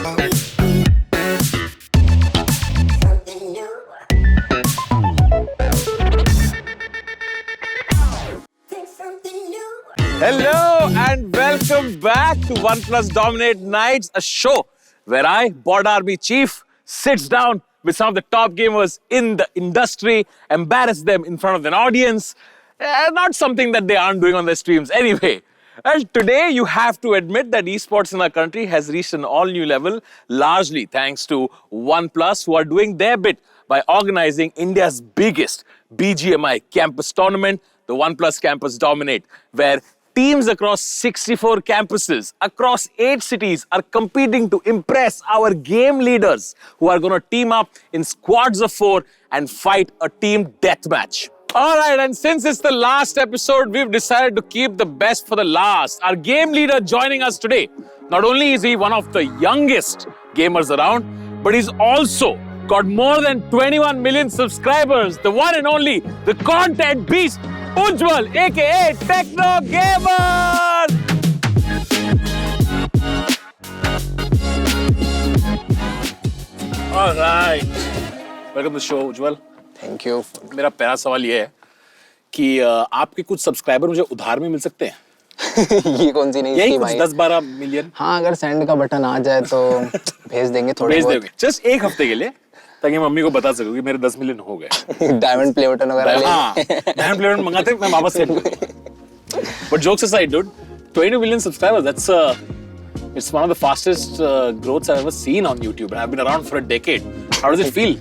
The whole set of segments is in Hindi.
Hello and welcome back to OnePlus Dominate Nights, a show where I, Board Army Chief, sits down with some of the top gamers in the industry, embarrass them in front of an audience. Not something that they aren't doing on their streams anyway. And today you have to admit that esports in our country has reached an all-new level, largely thanks to OnePlus, who are doing their bit by organizing India's biggest BGMI campus tournament, the OnePlus Campus Dominate, where teams across 64 campuses, across 8 cities are competing to impress our game leaders who are going to team up in squads of 4 and fight a team deathmatch. Alright, and since it's the last episode, we've decided to keep the best for the last. Our game leader joining us today, not only is he one of the youngest gamers around, but he's also got more than 21 million subscribers. The one and only, the content beast, Ujjwal, aka Techno Gamer! Alright. Welcome to the show, Ujjwal. Thank you. मेरा पहला सवाल ये है कि आपके कुछ सब्सक्राइबर मुझे उधार में मिल सकते हैं? ये कौन सी नहीं यही स्कीम कुछ आई? 10-12 मिलियन हाँ, अगर सेंड का बटन आ जाए तो भेज देंगे थोड़े भेज बहुत। दोगे जस्ट एक हफ्ते के लिए, ताकि मम्मी को बता सकूं कि मेरे 10 मिलियन हो गए। डायमंड प्ले बटन वगैरह ले। हाँ, डायमंड प्ले बटन मंगाते मैं वापस सेंड करूंगा। But jokes aside, dude, 20 million subscribers, it's one of the fastest growths I've ever seen on YouTube, and I've been around for a decade. How does it feel?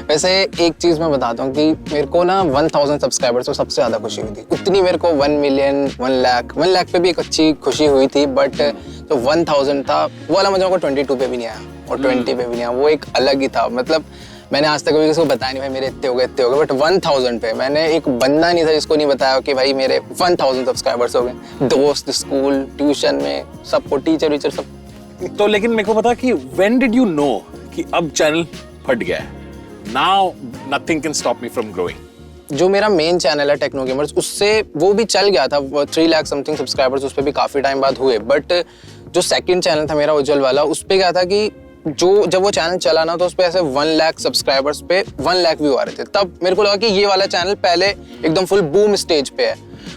वैसे एक चीज मैं बताता हूँ कि मेरे को ना 1000 सब्सक्राइबर्स को सबसे ज्यादा खुशी हुई थी। उतनी मेरे को 1 मिलियन 1 लाख पे भी एक अच्छी खुशी हुई थी, बट जो 1000 था वो वाला मुझे 22 पे भी नहीं आया और 20 पे भी नहीं आया। वो एक अलग ही था। मतलब मैंने आज तक कभी किसी को बताया नहीं भाई मेरे इतने हो गए, बट 1000 पे मैंने एक बंदा नहीं था जिसको नहीं बताया कि भाई मेरे 1000 सब्सक्राइबर्स हो गए। दोस्त, स्कूल, ट्यूशन में सबको, टीचर सब। तो लेकिन मेरे को पता कि when did you know कि अब चैनल फट गया है? Now nothing can stop me from growing. जो मेरा मेन चैनल है टेक्नो गेमर्स, उससे वो भी चल गया था 3 लाख समथिंग सब्सक्राइबर्स उस पे भी काफी टाइम बाद हुए। बट जो सेकंड चैनल था मेरा उज्जवल वाला, उस पे क्या था कि जब वो चैनल चला ना तो उस पे ऐसे 1 लाख सब्सक्राइबर्स पे 1 लाख व्यू आ रहे थे। तब मेरे को लगा कि ये वाला चैनल पहले एकदम फुल बूम स्टेज पे है।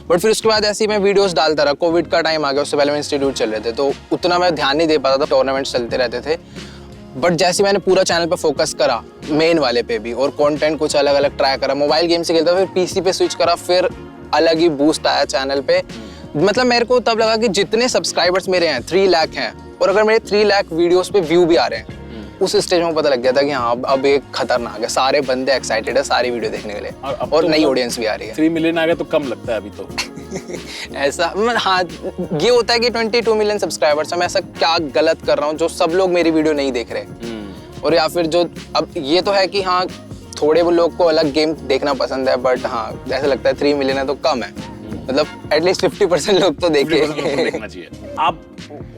बट फिर उसके बाद ऐसे ही मैं वीडियोस डालता रहा। कोविड का टाइम आ गया, उससे पहले मैं इंस्टीट्यूट चल रहे थे तो उतना मैं ध्यान नहीं दे पाता था, टूर्नामेंट्स चलते रहते थे। बट जैसे मैंने पूरा चैनल पे फोकस करा, मेन वाले पे भी, और कंटेंट कुछ अलग अलग ट्राई करा, मोबाइल गेम से खेलता, फिर पीसी पे स्विच करा, फिर अलग ही बूस्ट आया चैनल पे। मतलब मेरे को तब लगा कि जितने सब्सक्राइबर्स मेरे हैं 3 लाख हैं, और अगर मेरे 3 लाख वीडियोस पे व्यू भी आ रहे हैं, उस स्टेज में पता लग गया था कि हाँ अब एक खतरनाक है। सारे बंदे एक्साइटेड है सारी वीडियो देखने के लिए, और नई ऑडियंस भी आ रही है। 3 मिलियन आ गया तो कम लगता है अभी तो। ऐसा हाँ, ये होता है कि 22 मिलियन सब्सक्राइबर्स है, मैं ऐसा क्या गलत कर रहा हूँ जो सब लोग मेरी वीडियो नहीं देख रहे। और या फिर जो अब ये तो है कि हाँ थोड़े वो लोग को अलग गेम देखना पसंद है, बट हाँ ऐसा लगता है 3 मिलियन है तो कम है। मतलब एटलीस्ट 50% लोग तो देखे। देखना चाहिए। आप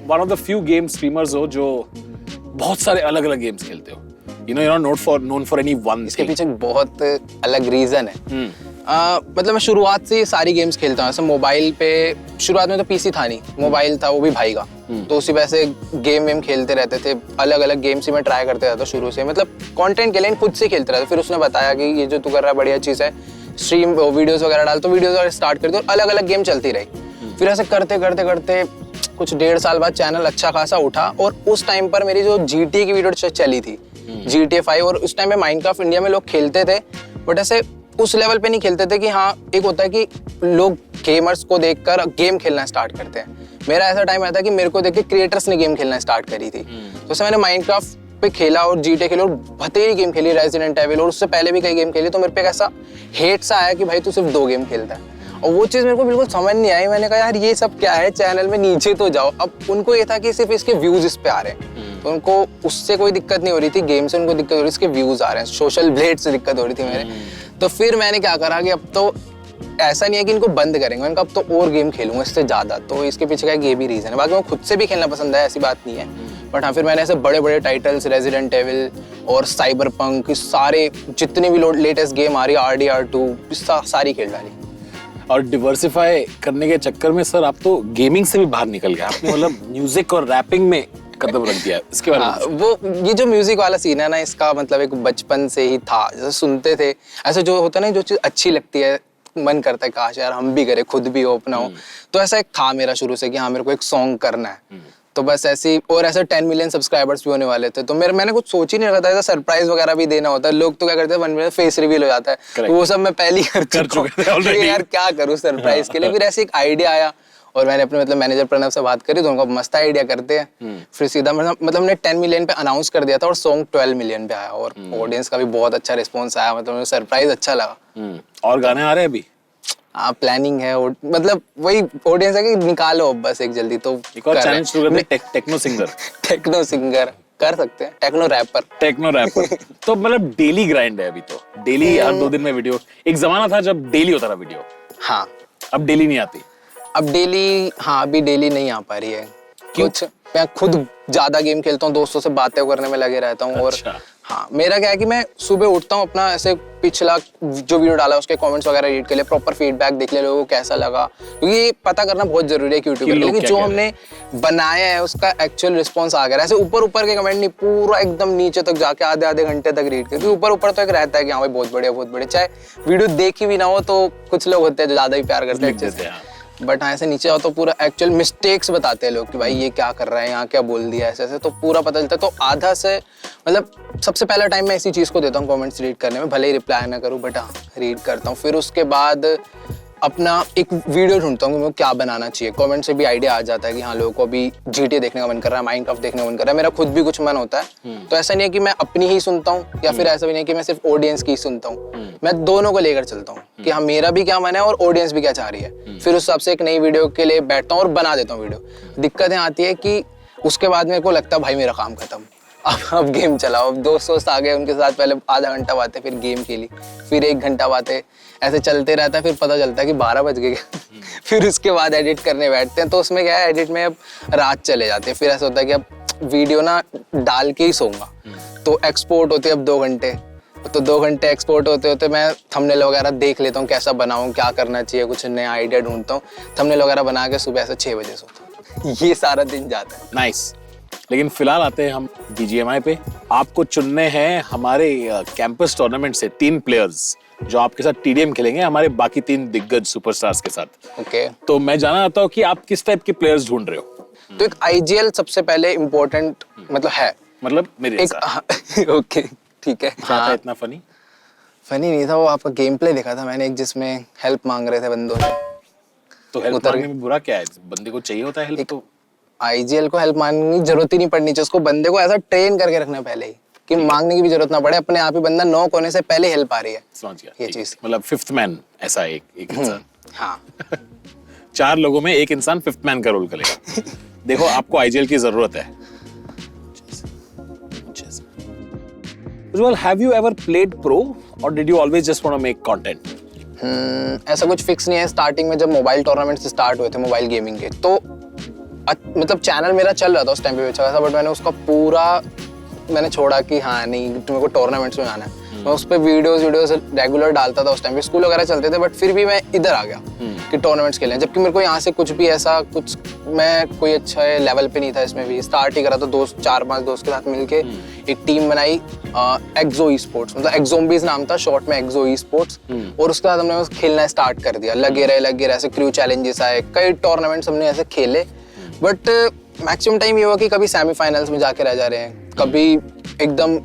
one of the few game streamers हो जो बहुत सारे अलग अलग गेम्स खेलते हो। you're not known for any one इसके thing. पीछे बहुत अलग रीजन है। मतलब मैं शुरुआत से सारी गेम्स खेलता हूँ। ऐसे मोबाइल पे शुरुआत में तो पीसी था नहीं, मोबाइल था, वो भी भाई का, तो उसी वजह से गेम खेलते रहते थे। अलग अलग गेम्स ही मैं ट्राई करते रहता शुरू से। मतलब कंटेंट के लिए खुद से खेलते रहते। फिर उसने बताया कि ये जो तू कर रहा है बढ़िया चीज़ है, स्ट्रीम वीडियोस वगैरह डाल, तो वीडियोस वगैरह स्टार्ट कर दो, अलग अलग गेम चलती रही। फिर ऐसे करते करते करते कुछ 1.5 साल बाद चैनल अच्छा खासा उठा, और उस टाइम पर मेरी जो GTA की वीडियो चली थी, GTA 5, और उस टाइम में माइनक्राफ्ट इंडिया में लोग खेलते थे, बट ऐसे उस लेवल पे नहीं खेलते थे कि हाँ एक होता है कि लोग गेमर्स को देखकर गेम खेलना स्टार्ट करते हैं। मेरा ऐसा टाइम आया था कि मेरे को देख के क्रिएटर्स ने गेम खेलना स्टार्ट करी थी। तो उससे मैंने माइनक्राफ्ट पे खेला और GTA खेला और बतेरी गेम खेली, रेजिडेंट एविल, और उससे पहले भी कई गेम खेली। तो मेरे पे ऐसा हेट सा आया कि भाई तू सिर्फ 2 गेम खेलता है, और वो चीज़ मेरे को बिल्कुल समझ नहीं आई। मैंने कहा यार ये सब क्या है, चैनल में नीचे तो जाओ। अब उनको ये था कि सिर्फ इसके व्यूज इस पे आ रहे हैं, तो उनको उससे कोई दिक्कत नहीं हो रही थी, गेम से उनको दिक्कत हो रही थी, इसके व्यूज आ रहे हैं। सोशल ब्लेड से दिक्कत हो रही थी मेरे। तो फिर मैंने क्या करा कि अब तो ऐसा नहीं है कि इनको बंद करेंगे, इनका अब तो और गेम खेलूंगा इससे ज़्यादा। तो इसके पीछे का ये भी रीज़न है। बाकी मैं खुद से भी खेलना पसंद है, ऐसी बात नहीं है। बट हाँ, फिर मैंने ऐसे बड़े बड़े टाइटल्स, रेजिडेंट एविल और साइबर पंक, सारे जितने भी लेटेस्ट गेम आ रही है, RDR2, सारी खेल डाली। और डिवर्सिफाई करने के चक्कर में सर आप तो गेमिंग से भी बाहर निकल गए। आपने मतलब म्यूजिक और रैपिंग में कदम रख दिया इसके बारे में? वो ये जो म्यूजिक वाला सीन है ना, इसका मतलब एक बचपन से ही था, जैसे सुनते थे ऐसे, जो होता है ना, जो चीज अच्छी लगती है मन करता है काश यार हम भी करें, खुद भी हो, अपना हो। तो ऐसा एक था मेरा शुरू से कि हाँ मेरे को एक सॉन्ग करना है। तो बस ऐसे, और ऐसे 10 मिलियन सब्सक्राइबर्स भी होने वाले थे, तो मैंने कुछ सोच ही नहीं रखा था, ऐसा सरप्राइज वगैरह भी देना होता है। लोग तो क्या करते हैं 1 मिलियन फेस रिवील हो जाता है, तो वो सब मैं पहले ही कर चुका हूं यार क्या करूं सरप्राइज के लिए। फिर ऐसे एक आइडिया आया और मैंने अपने मतलब मैनेजर प्रणव से बात करी, तो उनको मस्त आइडिया करते हैं। फिर सीधा मतलब हमने 10 मिलियन पे अनाउंस कर दिया था और सॉन्ग 12 मिलियन पे आया, और ऑडियंस का भी बहुत अच्छा रिस्पॉन्स आया, मतलब सरप्राइज अच्छा लगा। और गाने आ रहे हैं अभी? हाँ प्लानिंग है, मतलब वही ऑडियंस है कि निकालो बस एक जल्दी। तो एक और चैलेंज शुरू करते हैं, टेक्नो सिंगर। टेक्नो सिंगर कर सकते हैं, टेक्नो रैपर। टेक्नो रैपर तो मतलब डेली ग्राइंड है अभी तो, डेली हर 2 दिन में वीडियो। एक जमाना था जब डेली होता था वीडियो। हाँ अब डेली नहीं आती। अब डेली, हाँ अभी डेली नहीं आ पा रही है। कुछ मैं खुद ज्यादा गेम खेलता हूँ, दोस्तों से बातें करने में लगे रहता हूँ। अच्छा। और हाँ मेरा क्या है कि मैं सुबह उठता हूँ, अपना ऐसे पिछला जो वीडियो डाला उसके कमेंट्स वगैरह रीड कर ले, प्रॉपर फीडबैक देख ले लोगों को कैसा लगा, क्योंकि ये पता करना बहुत जरूरी है यूट्यूब पे, लेकिन जो हमने बनाया है उसका एक्चुअल रिस्पॉन्स आ गया। ऐसे ऊपर ऊपर के कमेंट नहीं, पूरा एकदम नीचे तक जाके आधे आधे घंटे तक रीड करके, ऊपर ऊपर तो एक रहता है कि हाँ भाई बहुत बढ़िया बहुत बढ़िया, चाहे वीडियो देखी भी ना हो तो कुछ लोग होते हैं जो ज्यादा ही प्यार करते हैं अच्छे से। बट हाँ ऐसे नीचे आओ तो पूरा एक्चुअल मिस्टेक्स बताते हैं लोग कि भाई ये क्या कर रहा है, यहाँ क्या बोल दिया, ऐसे ऐसे, तो पूरा पता चलता है। तो आधा से मतलब सबसे पहला टाइम मैं इसी चीज़ को देता हूँ कमेंट्स रीड करने में, भले ही रिप्लाई ना करूँ बट हाँ रीड करता हूँ। फिर उसके बाद अपना एक वीडियो ढूंढता हूँ कि मेरे को क्या बनाना चाहिए। कमेंट से भी आइडिया आ जाता है कि हाँ लोगों को अभी GTA देखने का मन कर रहा है, माइनक्राफ्ट देखने का मन कर रहा है, मेरा खुद भी कुछ मन होता है। तो ऐसा नहीं है कि मैं अपनी ही सुनता हूँ या फिर ऐसा भी नहीं है कि मैं सिर्फ ऑडियंस की सुनता हूँ, मैं दोनों को लेकर चलता हूँ कि हाँ मेरा भी क्या मन है और ऑडियंस भी क्या चाह रही है। फिर उस हिसाब से एक नई वीडियो के लिए बैठता हूँ और बना देता हूँ वीडियो। दिक्कतें आती है कि उसके बाद मेरे को लगता है भाई मेरा काम खत्म, अब गेम चलाओ। अब दोस्त आ गए, उनके साथ पहले आधा घंटा बातें, फिर गेम खेली, फिर 1 घंटा बातें, ऐसे चलते रहता है। फिर पता चलता है कि 12 बज गए। फिर उसके बाद एडिट करने बैठते हैं, तो उसमें क्या है एडिट में अब रात चले जाते हैं। फिर ऐसा होता है कि अब वीडियो ना डाल के ही सोऊंगा, तो एक्सपोर्ट होते अब 2 घंटे, तो 2 घंटे एक्सपोर्ट होते होते मैं थंबनेल वगैरह देख लेता हूँ, कैसा बनाऊँ, क्या करना चाहिए, कुछ नया आइडिया ढूंढता हूँ, थंबनेल वगैरह बना के सुबह से 6 बजे सोता हूँ। ये सारा दिन जाता है। नाइस। लेकिन फिलहाल आते हैं हम BGMI पे। आपको चुनने हैं हमारे कैंपस टूर्नामेंट से 3 प्लेयर्स जो आपके साथ TDM खेलेंगे हमारे बाकी 3 दिग्गज सुपरस्टार्स के साथ। ओके। तो मैं जानना चाहता हूँ कि आप किस टाइप के प्लेयर्स ढूंढ रहे हो? तो एक IGL सबसे पहले इम्पोर्टेंट मतलब है, मतलब मेरे एक ओके ठीक है। हाँ, इतना फनी नहीं था वो, आपका गेम प्ले देखा था मैंने एक, जिसमें हेल्प मांग रहे थे बंदों से। तो हेल्प मांगने में बुरा क्या है? बंदे को चाहिए होता है हेल्प। तो IGL को हेल्प मांगने की जरूरत ही नहीं पड़नी चाहिए, उसको बंदे को ऐसा ट्रेन करके रखना पहले ही कि मांगने की भी जरूरत ना पड़े, अपने आप ही बंदा नॉक होने से पहले हेल्प आ रही है। समझ गया ये चीज, मतलब 5th मैन ऐसा एक इंसान। हाँ 4 लोगों में एक इंसान 5th मैन का रोल करेगा। देखो आपको IGL की जरूरत है। Well, have you ever played pro or did you always just want to make content? ऐसा कुछ फिक्स नहीं है। स्टार्टिंग में जब मोबाइल टूर्नामेंट से स्टार्ट हुए थे मोबाइल गेमिंग के, तो मतलब चैनल मेरा चल रहा था उस टाइम पे अच्छा खासा, बट मैंने उसका पूरा मैंने छोड़ा कि हाँ नहीं तुम्हें को टूर्नामेंट्स में आना है। मैं उस पर वीडियोस रेगुलर डालता था उस टाइम पे, स्कूल वगैरह चलते थे, बट फिर भी मैं इधर आ गया कि टूर्नामेंट्स खेलें, जबकि मेरे को यहाँ से कुछ भी ऐसा कुछ, मैं कोई अच्छे लेवल पे नहीं था इसमें भी। स्टार्ट ही करा तो 4-5 दोस्त के साथ मिलके एक टीम बनाई, एक्सो ई स्पोर्ट्स, मतलब एक्सोम्बीज नाम था, शॉर्ट में एक्सो ई स्पोर्ट्स। और उसके बाद हमने खेलना स्टार्ट कर दिया, लगे रहे ऐसे क्रू चैलेंजेस आए, कई टूर्नामेंट्स हमने ऐसे खेले, बट मैक्सिमम टाइम ये हुआ कि कभी सेमीफाइनल्स में जाके रह जा रहे हैं, कभी एकदम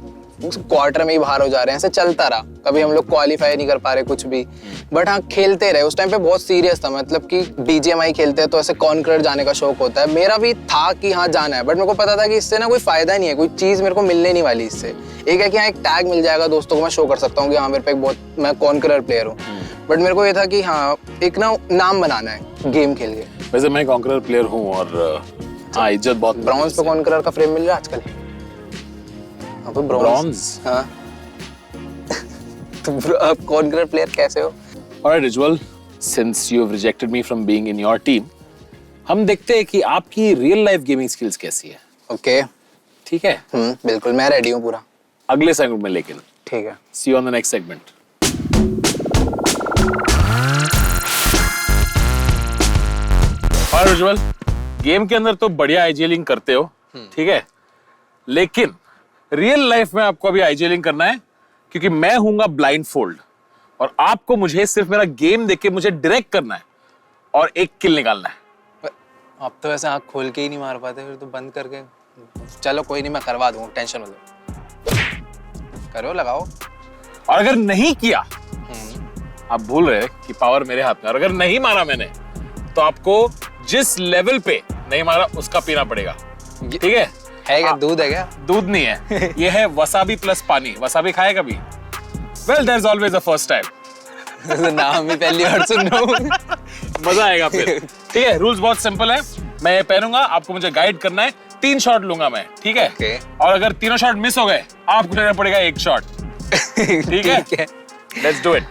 क्वार्टर में ही बाहर हो जा रहे हैं, ऐसे चलता रहा। कभी हम लोग क्वालिफाई नहीं कर पा रहे कुछ भी, बट हाँ खेलते रहे। उस टाइम पे बहुत सीरियस था, मतलब कि BGMI खेलते हैं तो ऐसे कॉन्करर जाने का शौक होता है, मेरा भी था कि हाँ जाना है, बट मेरे को पता था कि इससे ना कोई फायदा नहीं है, कोई चीज मेरे को मिलने नहीं वाली इससे। एक है कि हाँ एक टैग मिल जाएगा, दोस्तों को मैं शो कर सकता हूँ कि हाँ मेरे पे एक बहुत मैं कॉन्करर प्लेयर हूँ, बट मेरे को ये था कि हाँ एक ना नाम बनाना है गेम खेल के। वैसे मैं कॉन्करर प्लेयर हूँ और हाँ इज्जत बहुत। ब्रॉन्ज पे कॉन्करर का फ्रेम मिल रहा है आजकल। ब्रॉन्ज हाँ। तो आप कॉन्करर प्लेयर कैसे हो? Alright Rijwal, since you have rejected me from being in your team, हम देखते हैं कि आपकी रियल लाइफ गेमिंग स्किल्स कैसी है। ओके ठीक है। बिल्कुल मैं रेडी हूँ पूरा। अगले सेगमेंट में लेकिन ठीक है। See you on the next segment. और Rijwal, गेम के अंदर तो बढ़िया IGLing करते हो, ठीक है, लेकिन रियल लाइफ में आपको अभी आईजेलिंग करना है, क्योंकि मैं हूंगा ब्लाइंड फोल्ड और आपको मुझे सिर्फ मेरा गेम देख के मुझे डायरेक्ट करना है और एक किल निकालना है। आप तो ऐसे आँख खोल के ही नहीं मार पाते, फिर तो बंद करके। चलो कोई नहीं, मैं करवा दूंगा, टेंशन मत लो। करो, लगाओ। और अगर नहीं किया, आप भूल रहे कि पावर मेरे हाथ में, और अगर नहीं मारा मैंने तो आपको जिस लेवल पे नहीं मारा उसका पीना पड़ेगा, ठीक है? क्या दूध है क्या? दूध नहीं है, ये है वसाबी प्लस पानी। वसाबी खाए कभी? Well, there is always a first time. नाम ही पहली बार सुन रहा हूँ। मजा आएगा फिर। ठीक है, रूल्स बहुत सिंपल है। मैं ये पहनूंगा, आपको मुझे गाइड करना है। 3 शॉट लूंगा मैं, ठीक है? Okay. और अगर तीनों शॉट मिस हो गए, आपको लेना पड़ेगा 1 शॉट। ठीक है? Let's do it.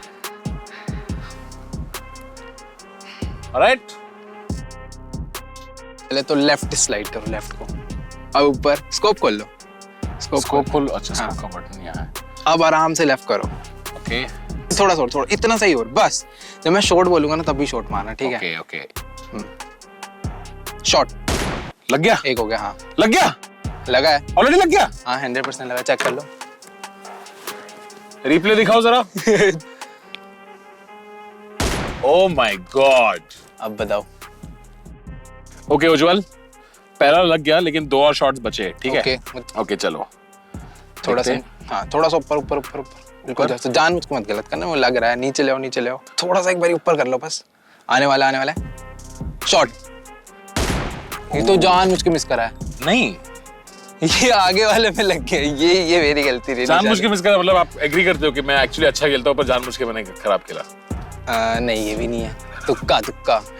ऑलराइट, पहले तो लेफ्ट स्लाइड करो, लेफ्ट को। अब ऊपर स्कोप खोल लो। स्कोप खोल। अच्छा, स्कोप का बटन यहाँ है। अब आराम से लेफ्ट करो। ओके, थोड़ा इतना सही और बस। जब मैं शॉट बोलूंगा ना तभी शॉट मारना, ठीक है? ओके। शॉट लग गया? एक हो गया। हाँ, लग गया? लगा है ऑलरेडी लग गया? हाँ, 100% लगा। चेक कर लो, रिप्ले दिखाओ जरा। Oh my God. अब बताओ। ओके उज्जवल, पहला लग गया लेकिन 2 और शॉट्स बचे, ठीक है? ओके, चलो थोड़ा सा, हाँ थोड़ा सा ऊपर। बिल्कुल जान मुझको मत गलत करना, वो लग रहा है। नीचे ले आओ। थोड़ा सा एक बार ऊपर कर लो बस। आने वाला है शॉट। ये तो जान मुझके मिस करा है। नहीं, ये आगे वाले में लग गया। ये मेरी गलती रही। जानबूझ के मिस करा? मतलब आप एग्री करते हो कि मैं एक्चुअली अच्छा खेलता हूँ पर जानबूझ के मैंने खराब खेला? नहीं, ये भी नहीं है। तुक्का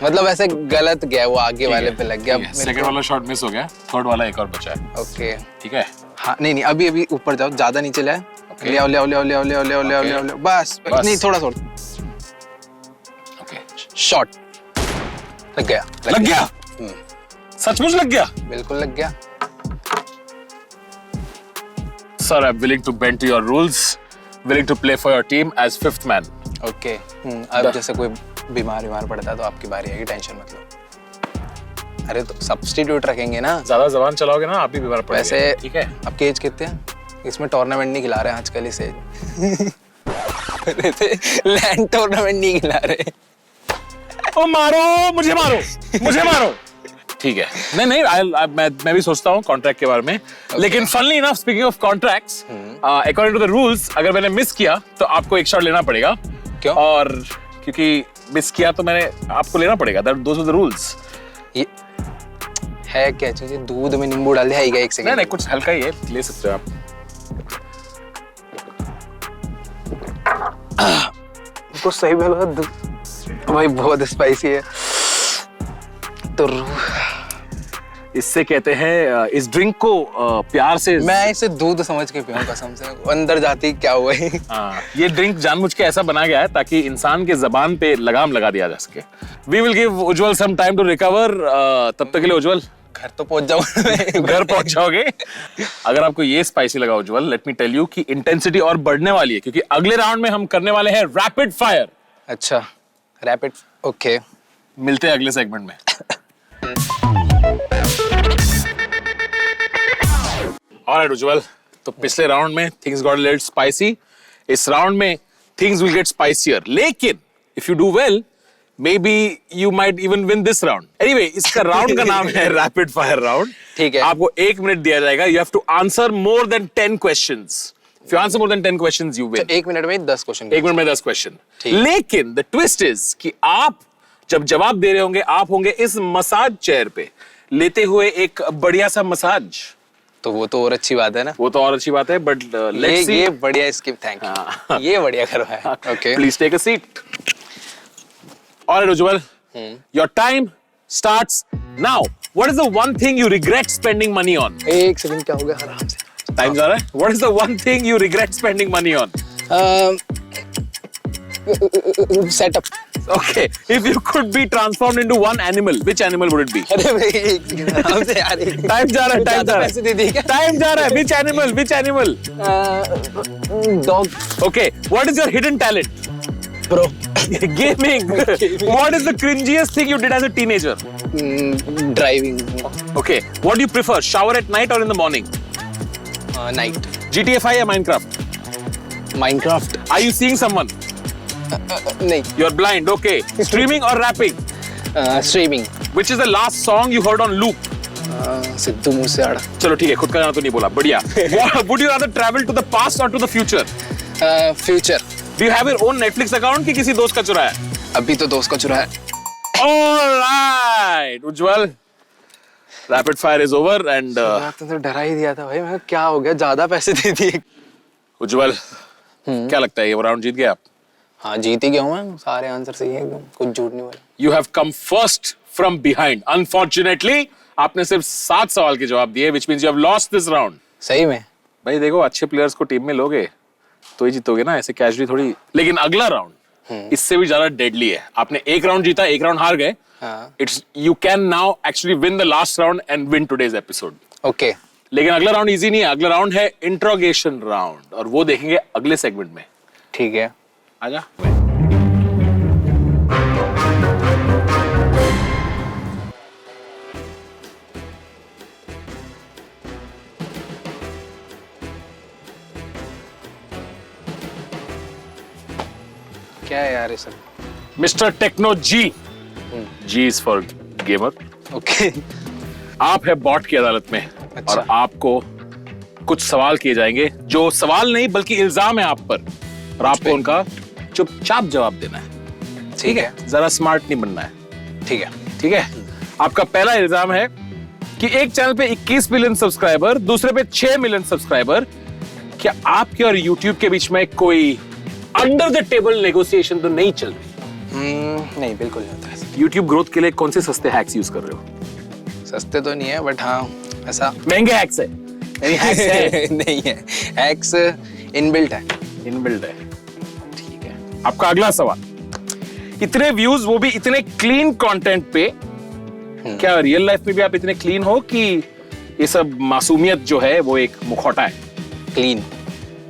मतलब ऐसे गलत गया, वो आगे वाले पे लग गया। सेकंड वाला शॉट मिस हो गया, थर्ड वाला एक और बचा है। ओके, ठीक है। हाँ, नहीं अभी ऊपर जाओ, ज्यादा नीचे ले आओ। बस नहीं, थोड़ा सा। ओके, शॉट लग गया। सचमुच लग गया? बिल्कुल लग गया। Sir, I'm willing to bend to your rules, willing to play for your team as 5th man. Okay, अब जैसे कोई बीमार पड़ता है तो आपकी बारी आएगी, टेंशन मत लो। अरे तो सब्स्टिट्यूट रखेंगे ना। ज्यादा जबान चलाओगे ना, आप भी बीमार पड़ोगे। वैसे ठीक है। आपकी एज कितने हैं? इसमें टूर्नामेंट नहीं खिला रहे आजकल, इसे लैंड टूर्नामेंट नहीं खिला रहे। ओ मुझे मारो। ठीक है, नहीं मैं भी सोचता हूँ कॉन्ट्रैक्ट के बारे में। लेकिन funnily enough, speaking of contracts, according to the rules, अगर मैंने मिस किया तो आपको 1 शॉट लेना पड़ेगा। क्यों? और क्योंकि मिस किया तो मैंने आपको लेना पड़ेगा। Those are the rules. ये है क्या चीज़? दूध में नींबू डाल दिया? 1 सेकंड। नहीं, कुछ हल्का ही है, ले सकते हो आप। तो सही में लगा भाई, बहुत स्पाइसी है। तो इससे कहते हैं, इस ड्रिंक को प्यार से, मैं इसे दूध समझ के पीऊं कसम से। अंदर जाती क्या हुआ है? ये ड्रिंक जानबूझ के ऐसा बनाया गया है ताकि इंसान के जबान पे लगाम लगा दिया जा सके। We will give Ujjwal some time to recover। तब तक के लिए उज्जवल घर तो पहुंच जाऊंगा। घर पहुंच जाओगे। अगर आपको ये स्पाइसी लगा उज्जवल, लेट मी टेल यू कि इंटेंसिटी और बढ़ने वाली है, क्योंकि अगले राउंड में हम करने वाले हैं रैपिड फायर। अच्छा, रैपिड। ओके, मिलते हैं अगले सेगमेंट में। ऑलराइट उज्जवल, तो पिछले राउंड में things got a little spicy. इस राउंड में थिंग्स विल गेट स्पाइसियर, लेकिन if you do well, maybe you might even win this round. Anyway, इसका राउंड का नाम है रैपिड फायर राउंड। ठीक है। आपको 1 मिनट दिया जाएगा। You have to answer more than 10 questions. If you answer more than 10 questions, you win. 1 minute में 10 क्वेश्चन। 1 मिनट में 10 क्वेश्चन। लेकिन the twist is कि आप जब जवाब दे रहे होंगे, आप होंगे इस मसाज चेयर पे लेते हुए एक बढ़िया सा मसाज। तो वो तो और अच्छी बात है ना। वो तो और अच्छी बात है, बट लेट्स सी। ये बढ़िया स्किप, थैंक यू। ये बढ़िया करवाया। Okay, please take a seat. All right, Ujjwal. Your time starts now. What is the one thing you regret spending money on? 1 second, क्या हो गया? आराम से, टाइम जा रहा है। What is the one thing you regret spending money on? Setup. Okay. If you could be transformed into one animal, which animal would it be? अरे भाई 1 सेकंड, आराम से यार। टाइम जा रहा है, टाइम जा रहा पैसे दे दिए क्या? है, टाइम जा रहा है। Which animal? Which animal? Dog. Okay. What is your hidden talent? Bro. Gaming. What is the cringiest thing you did as a teenager? Driving. Okay. What do you prefer? Shower at night or in the morning? Night. GTA 5 या Minecraft? Minecraft. Are you seeing someone? नहीं। You're blind, okay. Streaming or rapping? Streaming. Which is the last song you heard on loop? Sidhu Moosewala. चलो ठीक है, खुद का गाना तो नहीं बोला, बढ़िया। Would you rather travel to the past or to the future? Future. Do you have your own Netflix account कि किसी दोस्त का चुराया? अभी तो दोस्त का चुराया। Alright, Ujjwal. Rapid fire is over and तो डरा ही दिया था भाई, मैं क्या हो गया, ज्यादा पैसे दे दिए। Ujjwal, क्या लगता है ये राउंड जीत गए आप? हाँ जीत ही गया हूँ मैं, सारे आंसर सही है एकदम, कुछ झूठ नहीं बोला। You have come first from behind. Unfortunately, आपने सिर्फ 7 सवाल के जवाब दिए, which means you have lost this round. सही में? भाई देखो, अच्छे प्लेयर्स को टीम में लोगे तो ही जीतोगे ना, ऐसे कैजुअली थोड़ी। लेकिन अगला राउंड इससे भी ज्यादा डेडली है। आपने एक राउंड जीता, एक राउंड हार गए। It's you can now actually win the last round and win today's episode. Okay. लेकिन अगला राउंड इजी नहीं है, अगला राउंड है इंट्रोगेशन राउंड, और वो देखेंगे अगले सेगमेंट में। ठीक है, आजा। क्या है यार ये सब? Mister Techno ji, G is for gamer. Okay. आप है बॉट की अदालत में। अच्छा। और आपको कुछ सवाल किए जाएंगे, जो सवाल नहीं बल्कि इल्जाम है आप पर, और आपको उनका चुपचाप जवाब देना है। ठीक है, जरा स्मार्ट नहीं बनना है। ठीक है। ठीक है। आपका पहला इल्जाम है कि एक चैनल पे 21 मिलियन सब्सक्राइबर, दूसरे पे 6 मिलियन सब्सक्राइबर। क्या आपके और YouTube के बीच में कोई अंडर द टेबल नेगोशिएशन तो नहीं चल रही? नहीं, बिल्कुल नहीं होता है। YouTube ग्रोथ के लिए कौन से सस्ते हैक्स यूज कर रहे हो? सस्ते तो नहीं है, बट हाँ ऐसा महंगे हैक्स है। हैक्स है नहीं है, हैक्स इनबिल्ट है। इनबिल्ट है। ठीक है। आपका अगला सवाल, इतने व्यूज, वो भी इतने क्लीन कंटेंट पे, क्या रियल लाइफ में भी आप इतने क्लीन हो कि ये सब मासूमियत जो है वो एक मुखौटा है? क्लीन?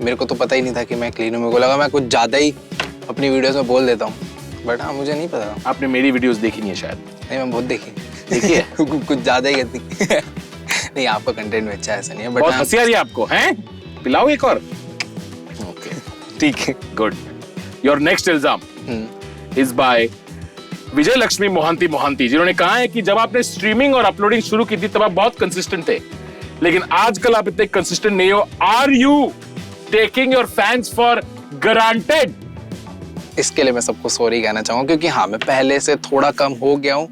मेरे को तो पता ही नहीं था कि मैं क्लीन हूँ। मेरे को लगा मैं कुछ ज्यादा ही अपनी वीडियोस में बोल देता हूँ, बट हाँ मुझे नहीं पता। आपने मेरी वीडियोस देखी नहीं है शायद? नहीं, मैं बहुत देखी। देखी है? कुछ ज्यादा ही करती। नहीं, आपका कंटेंट में अच्छा ऐसा नहीं है, बट बहुत हंसी आ रही है आपको, हैं? पिलाओ एक और। ओके, ठीक है, गुड। योर नेक्स्ट इल्जाम इज बाय विजय लक्ष्मी मोहंती, जिन्होंने कहा है कि जब आपने स्ट्रीमिंग और अपलोडिंग शुरू की थी तब आप बहुत कंसिस्टेंट थे, लेकिन आजकल आप इतने कंसिस्टेंट नहीं हो। Are you taking your fans for granted? इसके लिए मैं सबको सॉरी कहना चाहूंगा, क्योंकि हाँ मैं पहले से थोड़ा कम हो गया हूँ,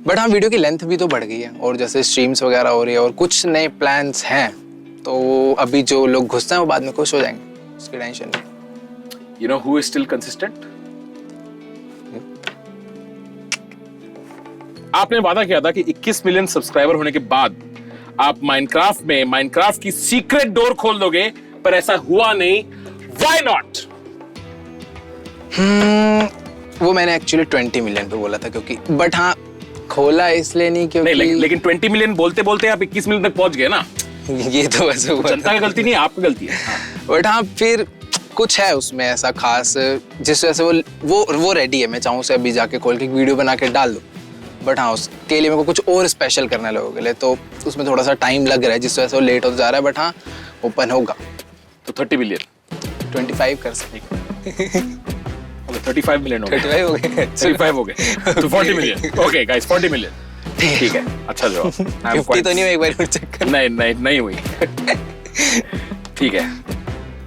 बट हाँ वीडियो की लेंथ भी तो बढ़ गई है, और जैसे स्ट्रीम्स वगैरह हो रही है और कुछ नए प्लान्स हैं, तो अभी जो लोग घुसते हैं वो बाद में खुश हो जाएंगे, उसकी टेंशन नहीं। You know who is still consistent? आपने वादा किया था कि 21 मिलियन सब्सक्राइबर होने के बाद आप माइनक्राफ्ट की सीक्रेट डोर खोल दोगे, पर ऐसा हुआ नहीं। Why not? वो मैंने एक्चुअली 20 मिलियन पे बोला था, क्योंकि बट हाँ खोला इसलिए नहीं क्योंकि नहीं, लेकिन 20 मिलियन बोलते बोलते आप 21 मिलियन तक पहुंच गए ना। ये तो वैसे हुआ, जनता की गलती नहीं है, आपकी गलती है। बट हाँ फिर कुछ है उसमें ऐसा खास, जिस वजह से वो रेडी है। मैं चाहूँ उसे अभी जाके खोल के वीडियो बना के डाल दूँ, बट हाँ उसके लिए मेरे को कुछ और स्पेशल करना है लोगों के लिए, तो उसमें थोड़ा सा टाइम लग रहा है, जिस वजह से वो लेट होता जा रहा है, बट हाँ ओपन होगा। तो 30 मिलियन 25 कर सकते। 35 मिलियन हो गए। 35 हो गए। 35 हो गए, तो 40 मिलियन। Okay guys, 40 million. ठीक है, अच्छा जवाब। 50 तो नहीं हुई एक बार चेक कर। नहीं हुई। ठीक है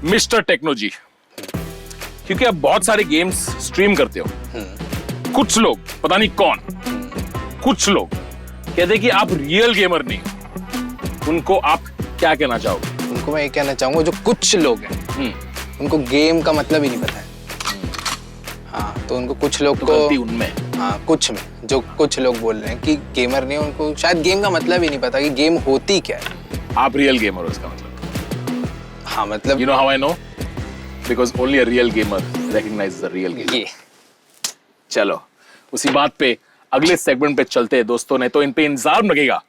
मिस्टर टेक्नोलॉजी, क्योंकि आप बहुत सारे गेम्स स्ट्रीम करते हो, कुछ लोग, पता नहीं कौन, कुछ लोग कहते हैं कि आप रियल गेमर नहीं, उनको आप क्या कहना चाहोगे? उनको मैं ये कहना चाहूंगा, जो कुछ लोग हैं उनको गेम का मतलब ही नहीं पता है। हाँ, तो उनको कुछ लोग को उनमें, हाँ कुछ में जो कुछ लोग बोल रहे हैं कि गेमर नहीं, उनको शायद गेम का मतलब ही नहीं पता कि गेम होती क्या है। आप रियल गेमर हो इसका मतलब? हाँ मतलब, you know how I know? Because only a real gamer recognizes a real game. ये चलो उसी बात पे अगले सेगमेंट पे चलते हैं दोस्तों, ने तो इन पे इंतजार लगेगा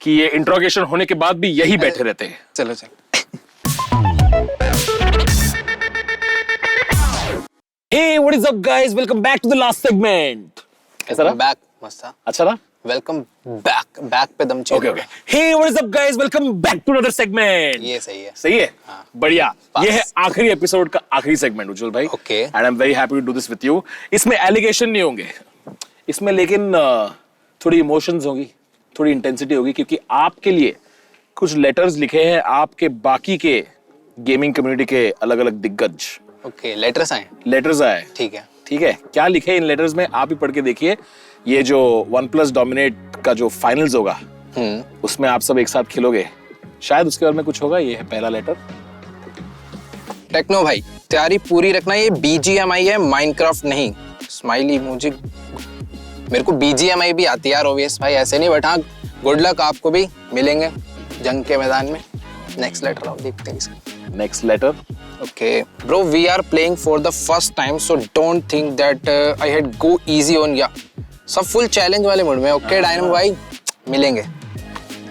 कि ये इंट्रोगेशन होने के बाद भी यही बैठे रहते हैं। चलो। Hey, what is up guys? Welcome back to the last segment. कैसा रहा? बैक मस्त था। अच्छा रहा? वेलकम बैक पे दम Okay, okay. Hey, what is up, guys? Welcome back to another segment. ये सही है. सही है? हाँ. बढ़िया. पास. ये है आखिरी एपिसोड का आखिरी सेगमेंट उज्जवल भाई. Okay. And I'm very happy to do this with you. इसमें एलिगेशन नहीं होंगे. इसमें लेकिन थोड़ी इमोशंस होंगी, थोड़ी इंटेंसिटी होगी क्योंकि आपके लिए कुछ लेटर्स लिखे हैं आपके बाकी के गेमिंग कम्युनिटी के अलग-अलग दिग्गज. ओके, लेटर्स आए. लेटर्स आए. ठीक है. ठीक है. क्या लिखे इन लेटर्स में आप ही पढ़ के देखिए. ये जो OnePlus Dominate का जो फाइनल्स होगा उसमें आप सब एक साथ खेलोगे. शायद उसके बारे में कुछ होगा. ये है पहला लेटर. टेक्नो भाई, तैयारी पूरी रखना. ये BGMI है, माइनक्राफ्ट नहीं. स्माइली मुझे, मेरे को BGMI भी आती है यार. ओवीएस भाई ऐसे नहीं, बट हाँ गुड लक, आपको भी मिलेंगे जंग के मैदान में. नेक्स्ट लेटर आओ, देखते हैं इसका. Next letter. Okay, bro, we are playing for the first time, so don't think that I had go easy on ya. सब full challenge वाले mood में. Okay, Dynamo भाई, मिलेंगे.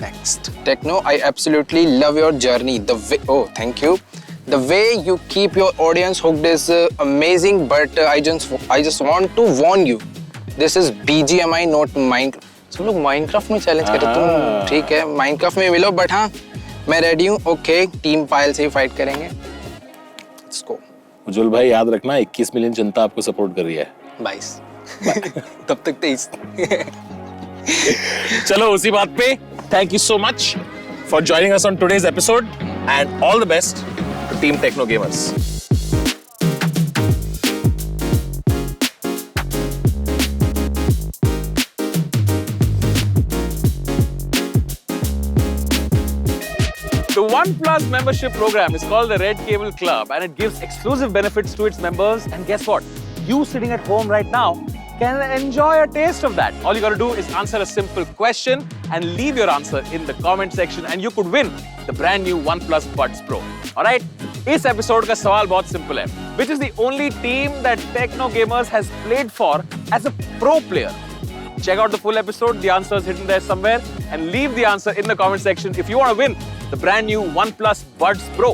Next, Techno, I absolutely love your journey. The way, oh, thank you. The way you keep your audience hooked is amazing, but I just want to warn you. This is BGMI, not Minecraft. सब लोग Minecraft में challenge कर रहे. तुम ठीक है, Minecraft में मिलो, but हाँ, मैं ready हूँ. Okay, टीम पायल से ही fight करेंगे. उज्जवल भाई याद रखना 21 मिलियन जनता आपको सपोर्ट कर रही है. 22 तब तक 23. चलो उसी बात पे thank you so much for joining us on today's episode and all the best to team Techno Gamers. The OnePlus membership program is called the Red Cable Club and it gives exclusive benefits to its members. And guess what? You sitting at home right now can enjoy a taste of that. All you got to do is answer a simple question and leave your answer in the comment section and you could win the brand new OnePlus Buds Pro. Alright? इस एपिसोड का सवाल बहुत सिंपल है. Which is the only team that Techno Gamers has played for as a pro player? Check out the full episode. The answer is hidden there somewhere. And leave the answer in the comment section if you want to win the brand new OnePlus Buds Pro.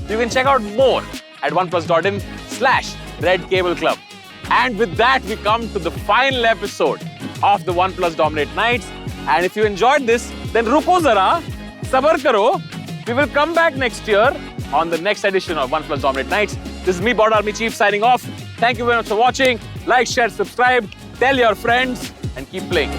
You can check out more at oneplus.in/Red Cable Club. And with that, we come to the final episode of the OnePlus Dominate Nights. And if you enjoyed this, then ruko zara, sabar karo. We will come back next year on the next edition of OnePlus Dominate Nights. This is me, Board Army Chief, signing off. Thank you very much for watching. Like, share, subscribe, tell your friends, and keep playing.